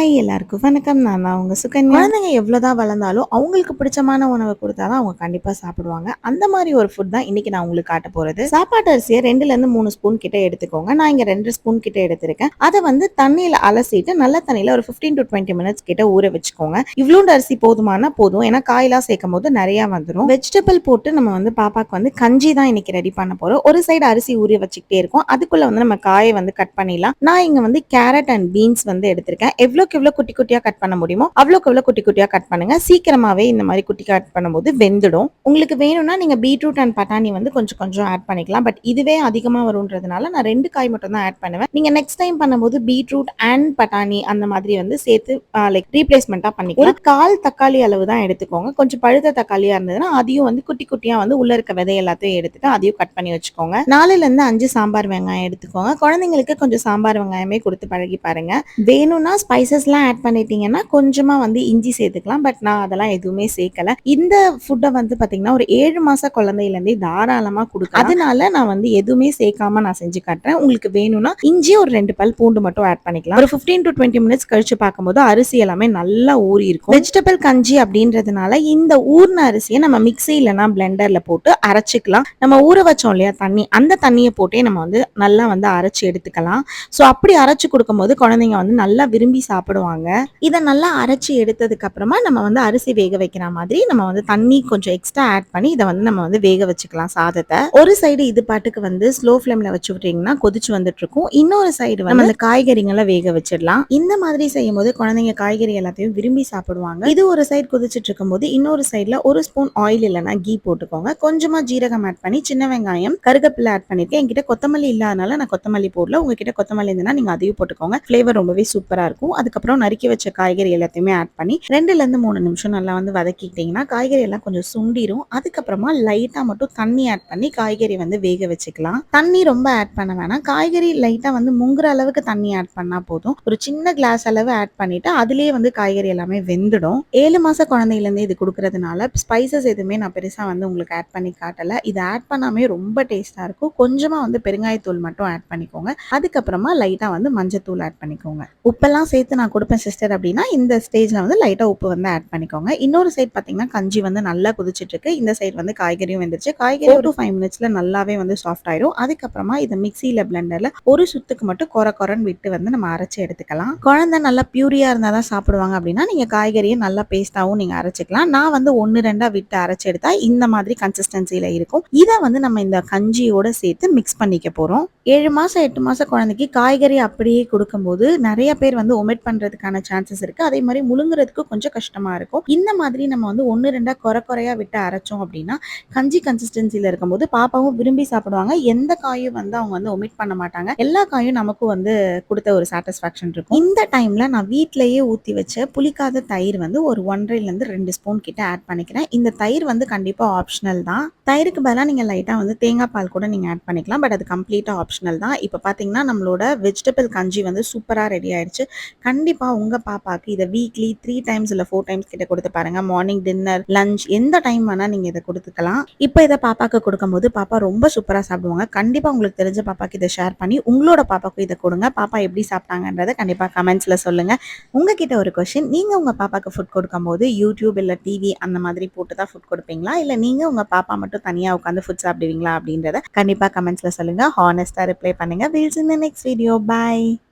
Hi எல்லாருக்கும் வணக்கம். நான் தான் உங்க சுகன்யா. குழந்தைங்க எவ்வளோதான் வளர்ந்தாலும் அவங்களுக்கு பிடிச்சமான உணவை கொடுத்தா தான் அவங்க கண்டிப்பா சாப்பிடுவாங்க. அந்த மாதிரி ஒரு ஃபுட் தான் இன்னைக்கு நான் உங்களுக்கு காட்ட போறது. சாப்பாட்டு அரிசியை 2ல இருந்து 3 ஸ்பூன் கிட்ட எடுத்துக்கோங்க. நான் இங்க 2 ஸ்பூன் கிட்ட எடுத்திருக்கேன். அதை வந்து தண்ணியில அலசிட்டு நல்ல தண்ணியில ஒரு 15 to 20 மினிட்ஸ் கிட்ட ஊற வச்சுக்கோங்க. இவ்வளோண்டு அரிசி போதுமானா போதும். ஏன்னா காயெல்லாம் சேர்க்கும் போது நிறைய வந்துடும். வெஜிடபிள் போட்டு நம்ம வந்து பாப்பாக்கு வந்து கஞ்சி தான் இன்னைக்கு ரெடி பண்ண போறோம். ஒரு சைடு அரிசி ஊற வச்சுக்கிட்டே இருக்கும். அதுக்குள்ள வந்து நம்ம காயை வந்து கட் பண்ணிடலாம். நான் இங்க வந்து கேரட் அண்ட் பீன்ஸ் வந்து எடுத்திருக்கேன். எவ்வளோக்கு எவ்வளோ குட்டி குட்டியா கட் பண்ண முடியுமோ அவ்வளோக்கு எவ்வளோ குட்டி குட்டியா கட் பண்ணுங்க. சீக்கிரமாவே இந்த மாதிரி குட்டி கட் பண்ணும்போது வெந்துடும். உங்களுக்கு வேணும்னா நீங்க பீட்ரூட் அண்ட் பட்டாணி வந்து கொஞ்சம் கொஞ்சம் ஆட் பண்ணிக்கலாம். பட் இதுவே அதிகமா வரும்ன்றதுனால நான் 2 காய் மட்டும் தான் ஆட் பண்ணுவேன். நீங்க நெக்ஸ்ட் டைம் பண்ணும்போது பீட்ரூட் அண்ட் பட்டாணி அந்த மாதிரி வந்து சேர்த்து லைக் ரீப்ளேஸ்மெண்டா பண்ணிக்கலாம். ஒரு கால் தக்காளி அளவு தான் எடுத்துக்கோங்க. கொஞ்சம் பழுத்த தக்காளியா இருந்ததுன்னா அதையும் வந்து குட்டி குட்டியா வந்து உள்ள இருக்க விதை எல்லாத்தையும் எடுத்துட்டு அதையும் கட் பண்ணி வச்சுக்கோங்க. 4ல இருந்து 5 சாம்பார் வெங்காயம் எடுத்துக்கோங்க. குழந்தைங்களுக்கு கொஞ்சம் சாம்பார் வெங்காயமே கொடுத்து பழகி பாருங்க. வேணும்னா ஸ்பைசஸ்லாம் ஆட் பண்ணிட்டீங்கன்னா கொஞ்சமா வந்து இஞ்சி சேர்த்துக்கலாம். பட் நான் அதெல்லாம் எதுவுமே சேர்க்கல. இந்த ஃபுட்டை வந்து பாத்தீங்கன்னா ஒரு 7 மாச குழந்தையிலேருந்தே தாராளமா கொடுக்கலாம். அதனால நான் வந்து எதுவுமே சேர்க்காம நான் செஞ்சு காட்டுறேன். உங்களுக்கு வேணும்னா இஞ்சி ஒரு 2 பல் பூண்டு மட்டும் ஆட் பண்ணிக்கலாம். ஒரு 15 to 20 மினிட்ஸ் கழிச்சு பார்க்கும்போது அரிசி எல்லாமே நல்லா ஊறி இருக்கும். வெஜிடபிள் கஞ்சி அப்படின்றதுனால இந்த ஊர்ன அரிசியை நம்ம மிக்ஸி இல்லைன்னா பிளெண்டர்ல போட்டு அரைச்சிக்கலாம். நம்ம ஊற வச்சோம் இல்லையா தண்ணி, அந்த தண்ணியை போட்டே நம்ம வந்து நல்லா வந்து அரைச்சி எடுத்துக்கலாம். ஸோ அப்படி அரைச்சு கொடுக்கும்போது குழந்தைங்க வந்து நல்லா விரும்பி சாப்பிடுவாங்க. இதை நல்லா அரைச்சி எடுத்ததுக்கு அப்புறமா நம்ம வந்து அரிசி வேக வைக்கிற மாதிரி நம்ம வந்து தண்ணி கொஞ்சம் எக்ஸ்ட்ரா ஆட் பண்ணி இதை வந்து நம்ம வந்து வேக வச்சுக்கலாம். சாதத்தை ஒரு சைடு இது பாட்டுக்கு வந்து ஸ்லோ ஃபிளேம்ல வச்சு விட்டீங்கன்னா கொதிச்சு வந்துட்டு இருக்கும். இன்னொரு சைடு வந்து அந்த காய்கறிகளை வேக வச்சிடலாம். இந்த மாதிரி செய்யும் போது குழந்தைங்க காய்கறி எல்லாத்தையும் விரும்பி சாப்பிடுவாங்க. இது ஒரு சைடு கொதிச்சுட்டு இருக்கும் போது இன்னொரு சைட்ல ஒரு ஸ்பூன் ஆயில் இல்லைன்னா கீ போட்டுக்கோங்க. கொஞ்சமா ஜீரகம் ஆட் பண்ணி சின்ன வெங்காயம் கருகப்பிள்ளை ஆட் பண்ணிருக்கேன். என்கிட்ட கொத்தமல்லி இல்லாதனால நான் கொத்தமல்லி போடல. உங்ககிட்ட கொத்தமல்லி இருந்ததுன்னா நீங்க அதையும் போட்டுக்கோங்க. ஃபிளேவர் ரொம்பவே சூப்பரா இருக்கும். அதுக்கப்புறம் நறுக்கி வச்ச காய்கறி எல்லாத்தையுமே ஆட் பண்ணி 2ல இருந்து 3 நிமிஷம் நல்லா வந்து வதக்கிட்டீங்கன்னா காய்கறி எல்லாம் கொஞ்சம் சுண்டிரும். அதுக்கப்புறமா லைட்டா மட்டும் தண்ணி ஆட் பண்ணி காய்கறி வந்து வேக வச்சுக்கலாம். தண்ணி ரொம்ப ஆட் பண்ண வேணாம். காய்கறி லைட்டா வந்து முங்குற அளவுக்கு தண்ணி ஆட் பண்ணா போதும். ஒரு சின்ன கிளாஸ் அளவு ஆட் பண்ணிட்டு அதுலயே வந்து காய்கறி எல்லாமே வெந்துடும். 7 மாச குழந்தையில இருந்து இது கொடுக்கறதுனால ஸ்பைசஸ் எதுவுமே நான் பெருசா வந்து உங்களுக்கு ஆட் பண்ணி காட்டல. இது ஆட் பண்ணாமே ரொம்ப டேஸ்டா இருக்கும். கொஞ்சமா வந்து பெருங்காயத்தூள் மட்டும் ஆட் பண்ணிக்கோங்க. அதுக்கப்புறமா லைட்டா வந்து மஞ்சத்தூள் ஆட் பண்ணிக்கோங்க. உப்பெல்லாம் சேர்த்து நான் கொடுப்பேன் சிஸ்டர் அப்படின்னா இந்த ஸ்டேஜ்ல வந்து லைட்டா உப்பு வந்து ஆட் பண்ணிக்கோங்க. இன்னொரு சைட் பாத்தீங்கன்னா கஞ்சி வந்து நல்லா கொதிச்சிட்டு இருக்கு. இந்த சைடு வந்து காய்கறியும் வெந்துருச்சு. காய்கறி ஒரு 5 மினிட்ஸ்ல நல்லாவே வந்து சாஃப்ட் ஆயிரும். அதுக்கப்புறமா இதை மிக்சியில பிளெண்டர்ல ஒரு சுத்துக்கு மட்டும் கொரன்னு விட்டு வந்து நம்ம அரைச்சு எடுத்துக்கலாம். குழந்தை நல்லா பியூரியா இருந்தாதான் சாப்பிடுவாங்க அப்படின்னா நீங்க காய்கறியை நல்லா பேஸ்டாவும் நீங்க அரைச்சிக்கலாம். நான் வந்து 1-2 விட்டு அரைச்சு எடுத்தா இந்த மாதிரி கன்சிஸ்டன்சில இருக்கும். இதை வந்து நம்ம இந்த கஞ்சியோட சேர்த்து மிக்ஸ் பண்ணிக்க போறோம். 7 மாசம் 8 மாச குழந்தைக்கு காய்கறி அப்படியே கொடுக்கும்போது நிறைய பேர் வந்து ஒமிட் பண்றதுக்கான சான்சஸ் இருக்கு. அதே மாதிரி முழுங்குறதுக்கு கொஞ்சம் கஷ்டமா இருக்கும். இந்த மாதிரி நம்ம வந்து 1-2 குறையா விட்டு அரைச்சோம் அப்படின்னா கஞ்சி கன்சிஸ்டன்சில இருக்கும்போது பாப்பாவும் விரும்பி சாப்பிடுவாங்க. எந்த காயும் வந்து அவங்க வந்து ஒமிட் பண்ண மாட்டாங்க. எல்லா காயும் நமக்கும் வந்து கொடுத்த ஒரு சாட்டிஸ்ஃபேக்ஷன் இருக்கும். இந்த டைம்ல நான் வீட்டிலேயே ஊத்தி வச்ச புளிக்காத தயிர் வந்து ஒரு 1.5-2 ஸ்பூன் கிட்ட ஆட் பண்ணிக்கிறேன். இந்த தயிர் வந்து கண்டிப்பா ஆப்ஷனல் தான். தயிருக்கு பதிலாக நீங்க லைட்டா வந்து தேங்காய் பால் கூட நீங்க ஆட் பண்ணிக்கலாம். பட் அது கம்ப்ளீட்டா ஆப்ஷனல் தான். இப்போ பாத்தீங்கன்னா நம்மளோட வெஜிடபிள் கஞ்சி வந்து சூப்பரா ரெடி ஆயிடுச்சு. கண்டிப்பா உங்க பாப்பாக்கு இதை வீக்லி 3 டைம்ஸ் இல்ல 4 டைம்ஸ் கிட்ட கொடுத்து பாருங்க. மார்னிங், டின்னர், லஞ்ச் எந்த டைம் வேணா நீங்க இதை கொடுத்துக்கலாம். இப்போ இதை பாப்பாக்கு கொடுக்கும்போது பாப்பா ரொம்ப சூப்பரா சாப்பிடுவாங்க. கண்டிப்பா உங்களுக்கு தெரிஞ்ச பாப்பாக்கு இதை ஷேர் பண்ணி உங்களோட பாப்பாக்கு இதை கொடுங்க. பாப்பா எப்படி சாப்பிட்டாங்கன்றதை கண்டிப்பா கமெண்ட்ஸ்ல சொல்லுங்க. உங்ககிட்ட ஒரு கொஸ்டின், நீங்க உங்க பாப்பாக்கு ஃபுட் கொடுக்கும் போது யூடியூப் இல்ல டிவி அந்த மாதிரி போட்டு தான் ஃபுட் கொடுப்பீங்களா, இல்ல நீங்க உங்க பாப்பா மட்டும் தனியா உட்காந்து ஃபுட் சாப்பிடுவீங்களா அப்படின்றத கண்டிப்பா கமெண்ட்ஸ்ல சொல்லுங்க. ஹானஸ்டா ரிப்ளை பண்ணுங்க. We'll see you in the next video. Bye.